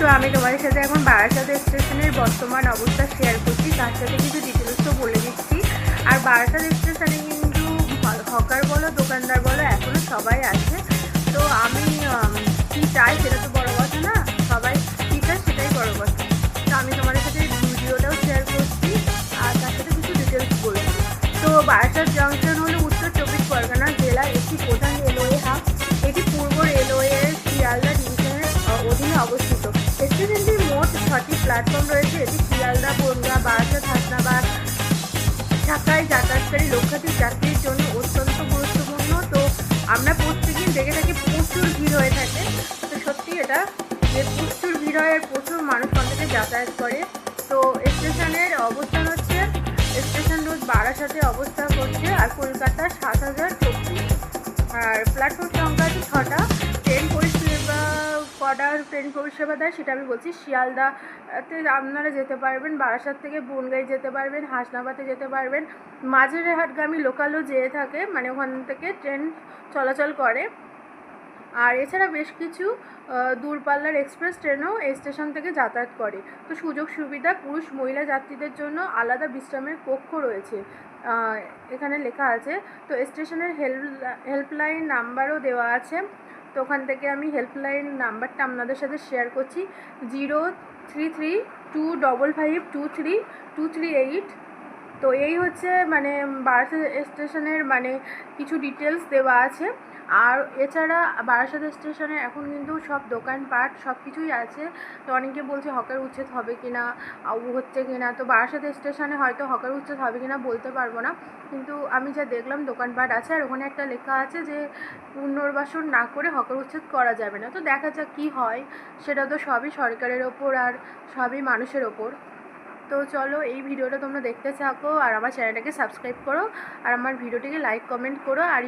তো আমি তোমাদের সাথে এখন বারাসাত স্টেশনের বর্তমান অবস্থা শেয়ার করছি, তার সাথে কিছু ডিটেলসও বলে দিচ্ছি। আর বারাসাত স্টেশনে কিন্তু হকার বলো দোকানদার বলো এখনও সবাই আছে। তো আমি কী চাই সেটা তো বড় কথা না, সবাই কী চায় সেটাই বড় কথা। তো আমি তোমাদের সাথে ভিডিওটাও শেয়ার করছি আর তার সাথে কিছু ডিটেলস বলছি। তো বারাসাত জংশন হলো উত্তর চব্বিশ পরগনা জেলার একটি প্রধান রেলওয়ে হাব। এটি পূর্ব রেলওয়ের শিয়ালদা ডিভিশনের অধীনে অবস্থিত। স্টেশনটির মোট 6টি প্ল্যাটফর্ম রয়েছে। এটি শিয়ালদা, বনগাঁ, বারাসাত, হাসনাবাদ ঢাকায় যাতায়াতকারী লক্ষাধিক যাত্রীর জন্য অত্যন্ত গুরুত্বপূর্ণ। তো আমরা প্রত্যেকদিন দেখে থাকি প্রচুর ভিড় হয়ে থাকে। তো সত্যি এটা যে প্রচুর ভিড় হয় আর প্রচুর মানুষ থেকে যাতায়াত করে। তো স্টেশনের অবস্থান হচ্ছে স্টেশন রোড বারাসাতে অবস্থান করছে আর কলকাতা 7034। আর প্ল্যাটফর্ম সংখ্যা আছে 6টা। ট্রেন পরিষেবা কটা ট্রেন পরিষেবা দেয় সেটা আমি বলছি। শিয়ালদাতে আপনারা যেতে পারবেন, বারাসাত থেকে বনগাঁয় যেতে পারবেন, হাসনাবাদে যেতে পারবেন। মাঝেরহাটগামী লোকালও যেয়ে থাকে, মানে ওখান থেকে ট্রেন চলাচল করে। আর এছাড়া বেশ কিছু দূরপাল্লার এক্সপ্রেস ট্রেনও এই স্টেশন থেকে যাতায়াত করে। তো সুযোগ সুবিধা, পুরুষ মহিলা যাত্রীদের জন্য আলাদা বিশ্রামের কক্ষ রয়েছে, এখানে লেখা আছে। তো স্টেশনের হেল্পলাইন নাম্বারও দেওয়া আছে। তো ওখান থেকে আমি হেল্পলাইন নাম্বারটা আপনাদের সাথে শেয়ার করছি, 033255232338। তো এই হচ্ছে মানে বারাসাত স্টেশনের মানে কিছু ডিটেলস দেওয়া আছে। আর এছাড়া বারাসাত স্টেশনে এখন কিন্তু সব দোকানপাট সব কিছুই আছে। তো অনেকে বলছে হকার উচ্ছেদ হবে কি না, হচ্ছে কি না। তো বারাসাত স্টেশনে হয়তো হকার উচ্ছেদ হবে কি না বলতে পারবো না, কিন্তু আমি যা দেখলাম দোকানপাট আছে। আর ওখানে একটা লেখা আছে যে পুনর্বাসন না করে হকার উচ্ছেদ করা যাবে না। তো দেখা যাক কী হয়, সেটা তো সবই সরকারের ওপর আর সবই মানুষের ওপর। তো চলো এই ভিডিওটা তোমরা দেখতে থাকো আর আমার চ্যানেলটাকে সাবস্ক্রাইব করো আর আমার ভিডিওটিকে লাইক কমেন্ট করো। আর